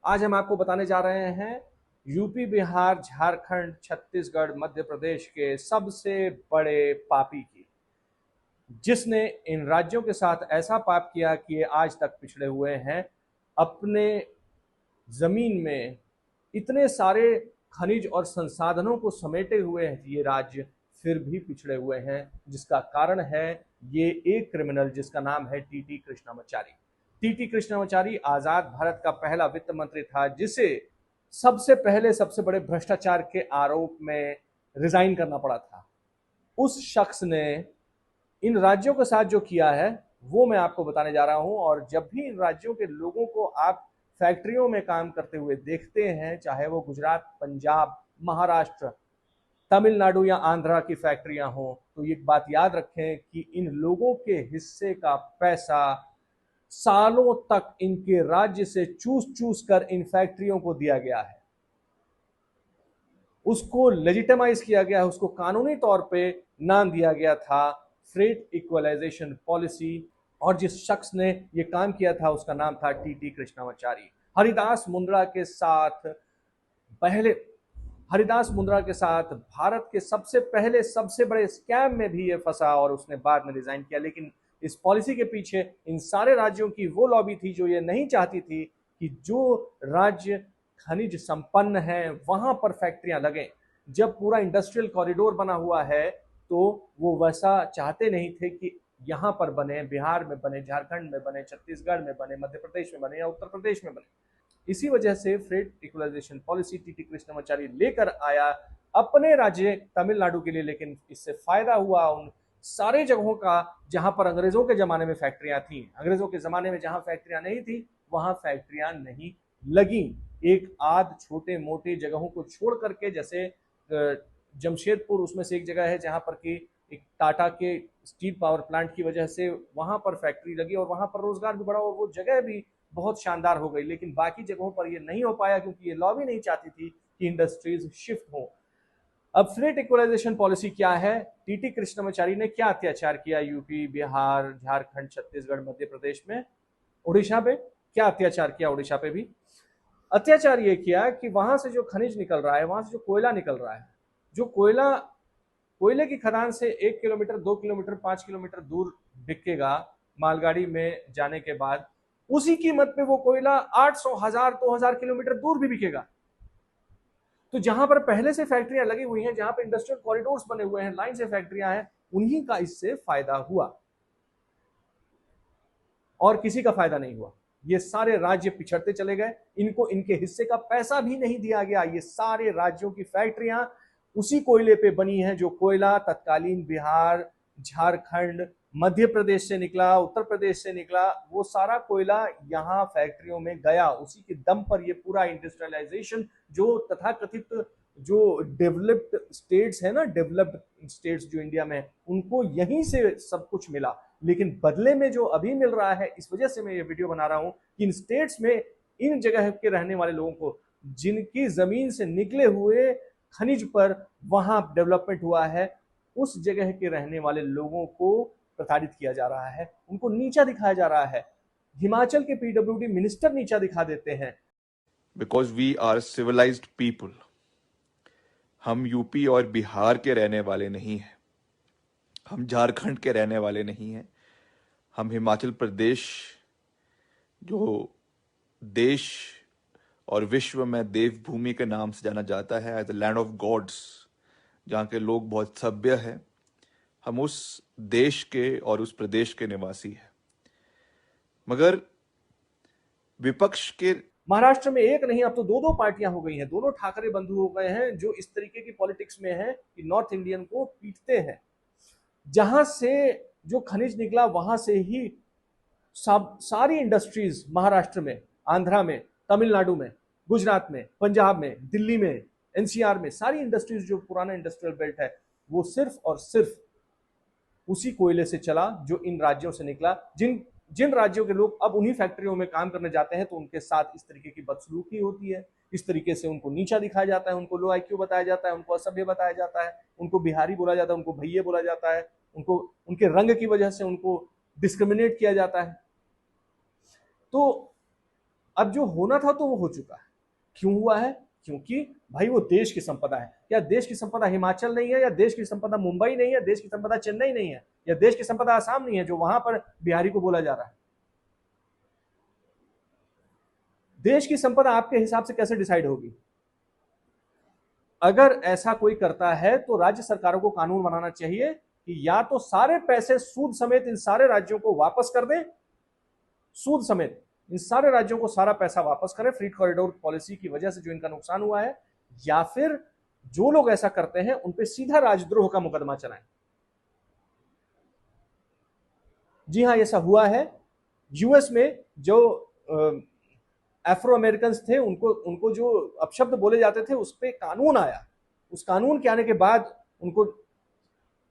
आज हम आपको बताने जा रहे हैं यूपी, बिहार, झारखंड, छत्तीसगढ़, मध्य प्रदेश के सबसे बड़े पापी की, जिसने इन राज्यों के साथ ऐसा पाप किया कि ये आज तक पिछड़े हुए हैं। अपने जमीन में इतने सारे खनिज और संसाधनों को समेटे हुए ये राज्य फिर भी पिछड़े हुए हैं, जिसका कारण है ये एक क्रिमिनल जिसका नाम है टीटी कृष्णामाचारी। टीटी कृष्णामाचारी आजाद भारत का पहला वित्त मंत्री था, जिसे सबसे पहले सबसे बड़े भ्रष्टाचार के आरोप में रिजाइन करना पड़ा था। उस शख्स ने इन राज्यों के साथ जो किया है वो मैं आपको बताने जा रहा हूं। और जब भी इन राज्यों के लोगों को आप फैक्ट्रियों में काम करते हुए देखते हैं, चाहे वो गुजरात, पंजाब, महाराष्ट्र, तमिलनाडु या आंध्रा की फैक्ट्रियां हो, तो एक बात याद रखें कि इन लोगों के हिस्से का पैसा सालों तक इनके राज्य से चूस चूस कर इन फैक्ट्रियों को दिया गया है, उसको लेजिटिमाइज किया गया है, उसको कानूनी तौर पे नाम दिया गया था फ्रेट इक्वलाइजेशन पॉलिसी। और जिस शख्स ने यह काम किया था उसका नाम था टीटी कृष्णामाचारी। हरिदास मुंद्रा के साथ पहले हरिदास मुंद्रा के साथ भारत के सबसे पहले सबसे बड़े स्कैम में भी ये फंसा और उसने बाद में रिजाइन किया। लेकिन इस पॉलिसी के पीछे इन सारे राज्यों की वो लॉबी थी जो ये नहीं चाहती थी कि जो राज्य खनिज संपन्न है वहां पर फैक्ट्रियां लगें। जब पूरा इंडस्ट्रियल कॉरिडोर बना हुआ है तो वो वैसा चाहते नहीं थे कि यहां पर बने, बिहार में बने, झारखंड में बने, छत्तीसगढ़ में बने, मध्य प्रदेश में बने या उत्तर प्रदेश में बने। इसी वजह से freight equalization policy TT Krishnamachari लेकर आया अपने राज्य तमिलनाडु के लिए। लेकिन इससे फायदा हुआ उन सारे जगहों का जहां पर अंग्रेजों के जमाने में फैक्ट्रियां थी। अंग्रेजों के जमाने में जहां फैक्ट्रियां नहीं थी वहां फैक्ट्रियां नहीं लगी। एक आध छोटे मोटे जगहों को छोड़ करके, जैसे जमशेदपुर उसमें से एक जगह है जहां पर कि एक टाटा के स्टील पावर प्लांट की वजह से वहां पर फैक्ट्री लगी और वहां पर रोजगार भी बढ़ा और वो जगह भी बहुत शानदार हो गई। लेकिन बाकी जगहों पर ये नहीं हो पाया क्योंकि ये लॉबी नहीं चाहती थी कि इंडस्ट्रीज शिफ्ट हो। अब फ्रेट इक्वलाइजेशन पॉलिसी क्या है? टीटी कृष्णामाचारी ने क्या अत्याचार किया यूपी, बिहार, झारखंड, छत्तीसगढ़, मध्य प्रदेश में, उड़ीसा पे क्या अत्याचार किया? उड़ीसा पे भी अत्याचार ये किया कि वहां से जो खनिज निकल रहा है, वहां से जो कोयला निकल रहा है, जो कोयले की खदान से 1 किलोमीटर, 2 किलोमीटर, 5 किलोमीटर दूर बिकेगा मालगाड़ी में जाने के बाद, उसी कीमत पे वो कोयला 800, 1000, 2000 किलोमीटर दूर भी बिकेगा। तो जहां पर पहले से फैक्ट्रियां लगी हुई हैं, जहां पर इंडस्ट्रियल कॉरिडोर्स बने हुए हैं, लाइन से फैक्ट्रियां हैं, उन्हीं का इससे फायदा हुआ और किसी का फायदा नहीं हुआ। ये सारे राज्य पिछड़ते चले गए, इनको इनके हिस्से का पैसा भी नहीं दिया गया। ये सारे राज्यों की फैक्ट्रियां उसी कोयले पे बनी हैं जो कोयला तत्कालीन बिहार, झारखंड, मध्य प्रदेश से निकला, उत्तर प्रदेश से निकला, वो सारा कोयला यहाँ फैक्ट्रियों में गया। उसी के दम पर ये पूरा इंडस्ट्रियलाइजेशन जो तथाकथित जो डेवलप्ड स्टेट्स है ना, डेवलप्ड स्टेट्स जो इंडिया में, उनको यहीं से सब कुछ मिला। लेकिन बदले में जो अभी मिल रहा है, इस वजह से मैं ये वीडियो बना रहा हूं कि इन स्टेट्स में इन जगह के रहने वाले लोगों को, जिनकी जमीन से निकले हुए खनिज पर वहां डेवलपमेंट हुआ है, उस जगह के रहने वाले लोगों को प्रताड़ित किया जा रहा है, उनको नीचा दिखाया जा रहा है। हिमाचल के पीडब्ल्यूडी मिनिस्टर नीचा दिखा देते हैं। Because we are civilized people. हम यूपी और बिहार के रहने वाले नहीं हैं, हम झारखंड के रहने वाले नहीं हैं, हम हिमाचल प्रदेश, जो देश और विश्व में देवभूमि के नाम से जाना जाता है, as the land of gods, जहाँ के लोग बहुत सभ्य हैं, हम उस देश के और उस प्रदेश के निवासी हैं। मगर विपक्ष के महाराष्ट्र में एक नहीं, अब तो दो दो पार्टियां हो गई हैं, दोनों ठाकरे बंधु हो गए हैं जो इस तरीके की पॉलिटिक्स में है कि नॉर्थ इंडियन को पीटते हैं। जहां से जो खनिज निकला वहां से ही सारी इंडस्ट्रीज महाराष्ट्र में, आंध्रा में, तमिलनाडु में, गुजरात में, पंजाब में, दिल्ली में, एनसीआर में, सारी इंडस्ट्रीज जो पुराना इंडस्ट्रियल बेल्ट है, वो सिर्फ और सिर्फ उसी कोयले से चला जो इन राज्यों से निकला। जिन राज्यों के लोग अब उन्हीं फैक्ट्रियों में काम करने जाते हैं तो उनके साथ इस तरीके की बदसलूकी होती है, इस तरीके से उनको नीचा दिखाया जाता है, उनको लो आईक्यू बताया जाता है, उनको असभ्य बताया जाता है, उनको बिहारी बोला जाता है, उनको भैये बोला जाता है, उनको उनके रंग की वजह से उनको डिस्क्रिमिनेट किया जाता है। तो अब जो होना था तो वो हो चुका है। क्यों हुआ है? क्योंकि भाई वो देश की संपदा है। क्या देश की संपदा हिमाचल नहीं है, या देश की संपदा मुंबई नहीं है, देश की संपदा चेन्नई नहीं है, या देश की संपदा आसाम नहीं है जो वहां पर बिहारी को बोला जा रहा है? देश की संपदा आपके हिसाब से कैसे डिसाइड होगी? अगर ऐसा कोई करता है तो राज्य सरकारों को कानून बनाना चाहिए कि या तो सारे पैसे सूद समेत इन सारे राज्यों को वापस कर दें, सूद समेत इन सारे राज्यों को सारा पैसा वापस करें फ्री कॉरिडोर पॉलिसी की वजह से जो इनका नुकसान हुआ है, या फिर जो लोग ऐसा करते हैं उन पे सीधा राजद्रोह का मुकदमा चलाएं। जी हां, ऐसा हुआ है। यूएस में जो अफ्रो अमेरिकन थे उनको उनको जो अपशब्द बोले जाते थे उस पर कानून आया। उस कानून के आने के बाद उनको,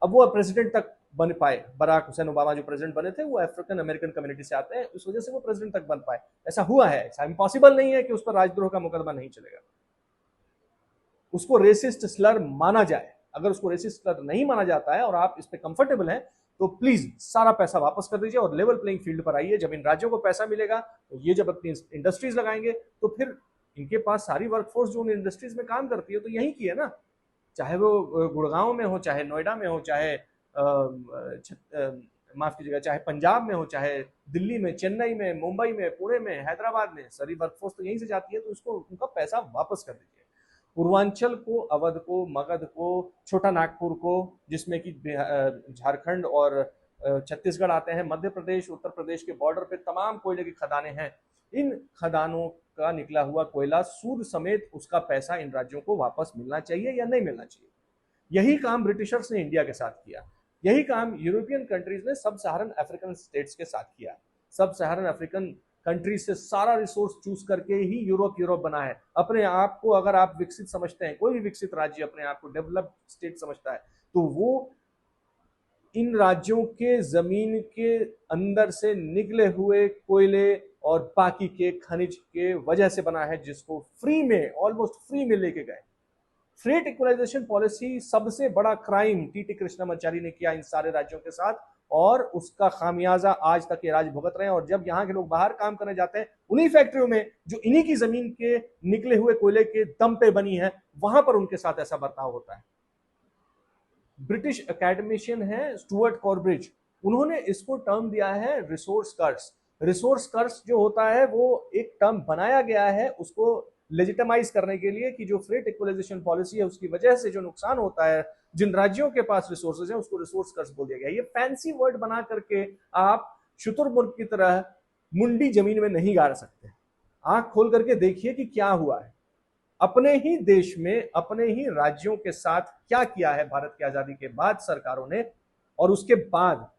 अब वो प्रेसिडेंट तक बन पाए। बराक हुसैन ओबामा जो प्रेसिडेंट बने थे वो अफ्रीकन अमेरिकन कम्युनिटी से आते हैं, उस वजह से वो प्रेसिडेंट तक बन पाए। ऐसा हुआ है, ऐसा इम्पॉसिबल नहीं है कि उस पर राजद्रोह का मुकदमा नहीं चलेगा। उसको रेसिस्ट स्लर माना जाए। अगर उसको रेसिस्ट स्लर नहीं माना जाता है और आप इस पे कंफर्टेबल हैं तो प्लीज सारा पैसा वापस कर दीजिए और लेवल प्लेइंग फील्ड पर आइए। जब इन राज्यों को पैसा मिलेगा तो ये जब अपनी इंडस्ट्रीज लगाएंगे तो फिर इनके पास सारी वर्कफोर्स जो उन इंडस्ट्रीज में काम करती है तो यहीं की है ना, चाहे वो गुड़गांव में हो, चाहे नोएडा में हो, चाहे माफ कीजिएगा, चाहे पंजाब में हो, चाहे दिल्ली में, चेन्नई में, मुंबई में, पुणे में, हैदराबाद में, सारी वर्कफोर्स तो यहीं से जाती है। तो उसको उनका पैसा वापस कर दीजिए। पूर्वांचल को, अवध को, मगध को, छोटा नागपुर को, जिसमें कि झारखंड और छत्तीसगढ़ आते हैं, मध्य प्रदेश, उत्तर प्रदेश के बॉर्डर पे तमाम कोयले की खदानें हैं। इन खदानों का निकला हुआ कोयला सूद समेत उसका पैसा इन राज्यों को वापस मिलना चाहिए या नहीं मिलना चाहिए। यही काम ब्रिटिशर्स ने इंडिया के साथ किया। यही काम यूरोपियन कंट्रीज ने सब सहारन अफ्रीकन स्टेट्स के साथ किया। सब सहारन अफ्रीकन कंट्रीज से सारा रिसोर्स चूज करके ही यूरोप बना है। अपने आप को अगर आप विकसित समझते हैं, कोई भी विकसित राज्य अपने आप को डेवलप्ड स्टेट समझता है, तो वो इन राज्यों के जमीन के अंदर से निकले हुए कोयले और बाकी के खनिज के वजह से बना है, जिसको फ्री में, ऑलमोस्ट फ्री में लेके गए। फ्रेट इक्वलाइजेशन पॉलिसी सबसे बड़ा क्राइम टीटी कृष्णमाचारी ने किया इन सारे राज्यों के साथ, और उसका खामियाजा आज तक ये राज्य भुगत रहे हैं। और जब यहाँ के लोग बाहर काम करने जाते हैं उन्हीं फैक्ट्रियों में जो इन्हीं की जमीन के निकले हुए कोयले के दम पे बनी है, वहां पर उनके साथ ऐसा बर्ताव होता है। ब्रिटिश एकेडमिशियन है स्टुअर्ट कॉर्ब्रिज, उन्होंने इसको टर्म दिया है रिसोर्स कर्स। रिसोर्स कर्स जो होता है वो एक टर्म बनाया गया है उसको लेजिटिमाइज करने के लिए कि जो फ्रेट इक्वलाइजेशन पॉलिसी है उसकी वजह से जो नुकसान होता है जिन राज्यों के पास रिसोर्सेज है उसको रिसोर्स कर्स बोल दिया गया। ये फैंसी वर्ड बना करके आप शुतुरमुर्ग की तरह मुंडी जमीन में नहीं गाड़ सकते। आंख खोल करके देखिए कि क्या हुआ है अपने ही देश में, अपने ही राज्यों के साथ क्या किया है भारत की आजादी के बाद सरकारों ने। और उसके बाद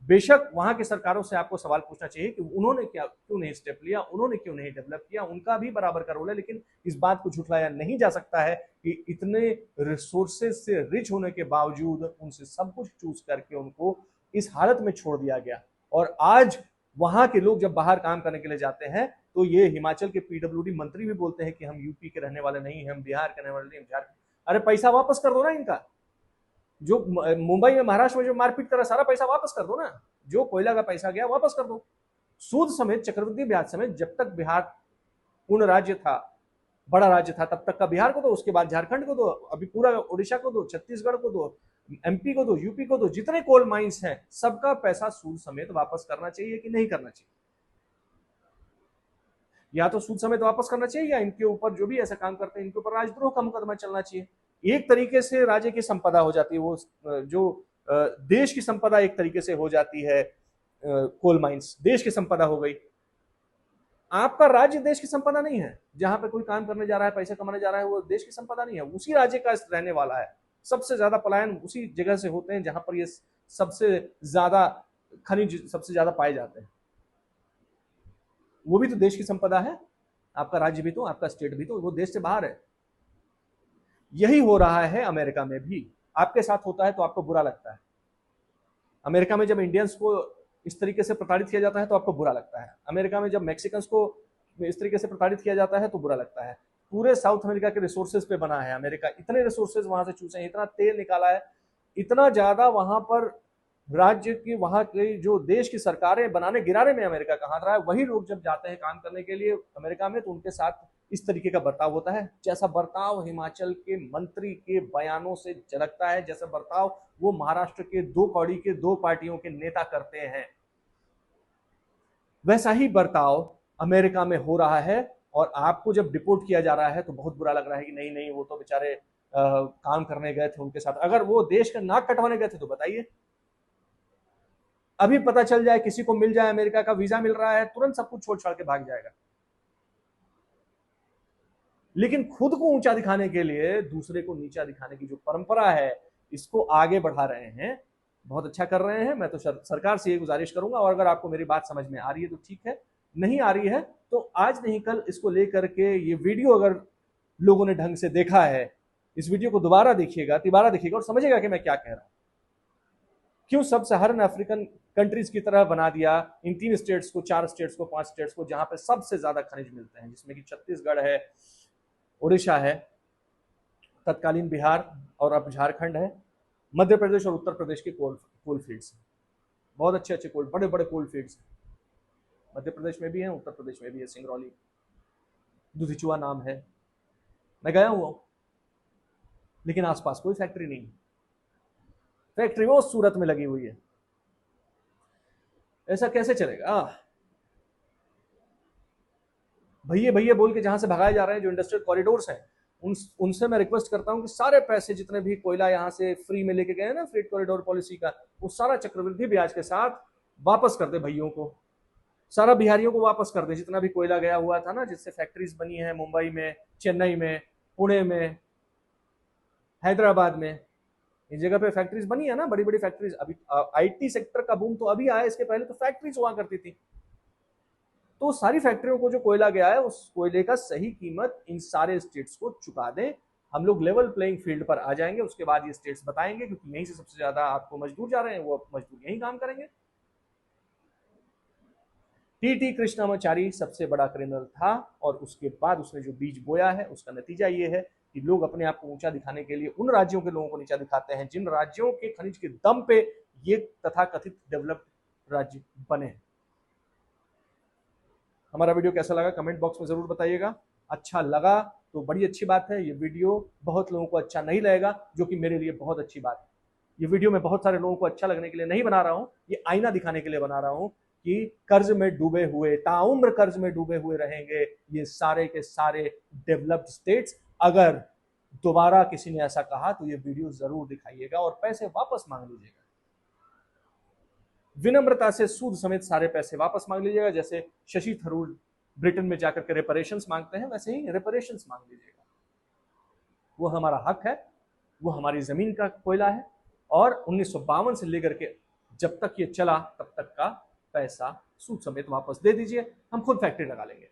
बेशक वहां की सरकारों से आपको सवाल पूछना चाहिए कि उन्होंने क्या, क्यों नहीं स्टेप लिया, उन्होंने क्यों नहीं डेवलप किया, उनका भी बराबर का रोल है। लेकिन इस बात को झुठलाया नहीं जा सकता है कि इतने रिसोर्सेज से रिच होने के बावजूद उनसे सब कुछ चूज करके उनको इस हालत में छोड़ दिया गया। और आज वहां के लोग जब बाहर काम करने के लिए जाते हैं तो ये हिमाचल के पीडब्ल्यूडी मंत्री भी बोलते हैं कि हम यूपी के रहने वाले नहीं, हम बिहार के रहने वाले नहीं, हम झारखंड। अरे पैसा वापस कर दो ना इनका, जो मुंबई में, महाराष्ट्र में जो मारपीट कर रहा, सारा पैसा वापस कर दो ना। जो कोयला का पैसा गया वापस कर दो, सूद समेत, चक्रवृद्धि ब्याज समेत। जब तक बिहार पूर्ण राज्य था, बड़ा राज्य था, तब तक का बिहार को दो, उसके बाद झारखंड को दो, अभी पूरा उड़ीसा को दो, छत्तीसगढ़ को दो, एमपी को दो, यूपी को दो, जितने कोल माइंस हैं सबका पैसा सूद समेत वापस करना चाहिए कि नहीं करना चाहिए? या तो सूद समेत वापस करना चाहिए या इनके ऊपर जो भी ऐसा काम करते हैं इनके ऊपर राजद्रोह का मुकदमा चलना चाहिए। एक तरीके से राज्य की संपदा हो जाती है, वो जो देश की संपदा एक तरीके से हो जाती है। कोल माइंस देश की संपदा हो गई। आपका राज्य देश की संपदा नहीं है। जहां पे कोई काम करने जा रहा है, पैसे कमाने जा रहा है, वो देश की संपदा नहीं है, उसी राज्य का रहने वाला है। सबसे ज्यादा पलायन उसी जगह से होते हैं जहां पर ये सबसे ज्यादा खनिज सबसे ज्यादा पाए जाते हैं। वो भी तो देश की संपदा है। आपका राज्य भी तो, आपका स्टेट भी तो, वो देश से बाहर है। यही हो रहा है अमेरिका में भी। आपके साथ होता है तो आपको बुरा लगता है। अमेरिका में जब इंडियंस को इस तरीके से प्रताड़ित किया जाता है तो आपको बुरा लगता है। अमेरिका में जब मैक्सिकन्स को इस तरीके से प्रताड़ित किया जाता है तो बुरा लगता है। पूरे साउथ अमेरिका के रिसोर्सेज पे बना है अमेरिका। इतने रिसोर्सेज वहां से चूसे हैं, इतना तेल निकाला है, इतना ज्यादा वहां पर राज्य की वहां की जो देश की सरकारें बनाने गिराने में अमेरिका का हाथ रहा है, वही लोग जब जाते हैं काम करने के लिए अमेरिका में तो उनके साथ इस तरीके का बर्ताव होता है, जैसा बर्ताव हिमाचल के मंत्री के बयानों से झलकता है, जैसा बर्ताव वो महाराष्ट्र के दो कौड़ी के दो पार्टियों के नेता करते हैं, वैसा ही बर्ताव अमेरिका में हो रहा है। और आपको जब डिपोर्ट किया जा रहा है तो बहुत बुरा लग रहा है कि नहीं नहीं वो तो बेचारे काम करने गए थे उनके साथ, अगर वो देश का नाक कटवाने गए थे तो बताइए। अभी पता चल जाए, किसी को मिल जाए अमेरिका का वीजा मिल रहा है, तुरंत सब कुछ छोड़ छाड़ के भाग जाएगा। लेकिन खुद को ऊंचा दिखाने के लिए दूसरे को नीचा दिखाने की जो परंपरा है, इसको आगे बढ़ा रहे हैं, बहुत अच्छा कर रहे हैं। मैं तो सरकार से ये गुजारिश करूंगा, और अगर आपको मेरी बात समझ में आ रही है तो ठीक है, नहीं आ रही है तो आज नहीं कल इसको लेकर के ये वीडियो अगर लोगों ने ढंग से देखा है, इस वीडियो को दोबारा देखिएगा, तिबारा देखिएगा और समझिएगा कि मैं क्या कह रहा हूं। क्यों सब सहारन अफ्रीकन कंट्रीज की तरह बना दिया इन 3 स्टेट्स को, 4 स्टेट्स को, 5 स्टेट्स को, जहां पे सबसे ज्यादा खनिज मिलते हैं, जिसमें कि छत्तीसगढ़ है, उड़ीसा है, तत्कालीन बिहार और अब झारखंड है, मध्य प्रदेश और उत्तर प्रदेश के कोल फील्ड्स, बहुत अच्छे अच्छे कोल, बड़े बड़े कोल फील्ड्स मध्य प्रदेश में भी है, उत्तर प्रदेश में भी है। सिंगरौली, दुधिचुआ नाम है, मैं गया हुआ, लेकिन आसपास कोई फैक्ट्री नहीं है। फैक्ट्री वो सूरत में लगी हुई है, ऐसा कैसे चलेगा? भैया भैया बोल के जहां से भगाए जा रहे हैं, जो इंडस्ट्रियल कॉरिडोर्स हैं, उनसे मैं रिक्वेस्ट करता हूं कि सारे पैसे जितने भी कोयला यहां से फ्री में लेके गए ना फ्रेट कॉरिडोर पॉलिसी का, वो सारा चक्रवृद्धि ब्याज के साथ वापस कर दे भैयों को, सारा बिहारियों को वापस कर दे। जितना भी कोयला गया हुआ था ना, जिससे फैक्ट्रीज बनी है मुंबई में, चेन्नई में, पुणे में, हैदराबाद में, इस जगह पे फैक्ट्रीज बनी है ना, बड़ी बड़ी फैक्ट्रीज। अभी आईटी सेक्टर का बूम तो अभी आया, इसके पहले तो फैक्ट्रीज हुआ करती थी। तो सारी फैक्ट्रियों को जो कोयला गया है, उस कोयले का सही कीमत इन सारे स्टेट्स को चुका दें, हम लोग लेवल प्लेइंग फील्ड पर आ जाएंगे। उसके बाद ये स्टेट्स बताएंगे, क्योंकि यहीं से सबसे ज्यादा आपको मजदूर जा रहे हैं, वो मजदूर यहीं काम करेंगे। टीटी कृष्णामाचारी सबसे बड़ा क्रिमिनल था, और उसके बाद उसने जो बीज बोया है उसका नतीजा ये है कि लोग अपने आप को ऊंचा दिखाने के लिए उन राज्यों के लोगों को नीचा दिखाते हैं जिन राज्यों के खनिज के दम पे ये तथाकथित डेवलप्ड राज्य बने हैं। हमारा वीडियो कैसा लगा कमेंट बॉक्स में जरूर बताइएगा। अच्छा लगा तो बड़ी अच्छी बात है, ये वीडियो बहुत लोगों को अच्छा नहीं लगेगा, जो कि मेरे लिए बहुत अच्छी बात है। ये वीडियो मैं बहुत सारे लोगों को अच्छा लगने के लिए नहीं बना रहा हूं, ये आईना दिखाने के लिए बना रहा हूं कि कर्ज में डूबे हुए, ताउम्र कर्ज में डूबे हुए रहेंगे ये सारे के सारे डेवलप्ड स्टेट्स। अगर दोबारा किसी ने ऐसा कहा तो ये वीडियो जरूर दिखाइएगा और पैसे वापस मांग लीजिएगा, विनम्रता से सूद समेत सारे पैसे वापस मांग लीजिएगा। जैसे शशि थरूर ब्रिटेन में जाकर के रेपरेशंस मांगते हैं, वैसे ही रेपरेशंस मांग लीजिएगा। वो हमारा हक है, वो हमारी जमीन का कोयला है, और 1952 से लेकर के जब तक ये चला तब तक का पैसा सूद समेत वापस दे दीजिए, हम खुद फैक्ट्री लगा लेंगे।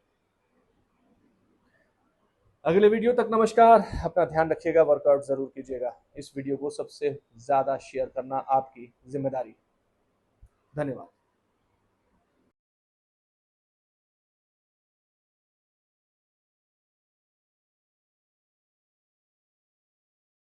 अगले वीडियो तक नमस्कार, अपना ध्यान रखिएगा, वर्कआउट जरूर कीजिएगा। इस वीडियो को सबसे ज्यादा शेयर करना आपकी जिम्मेदारी है। धन्यवाद।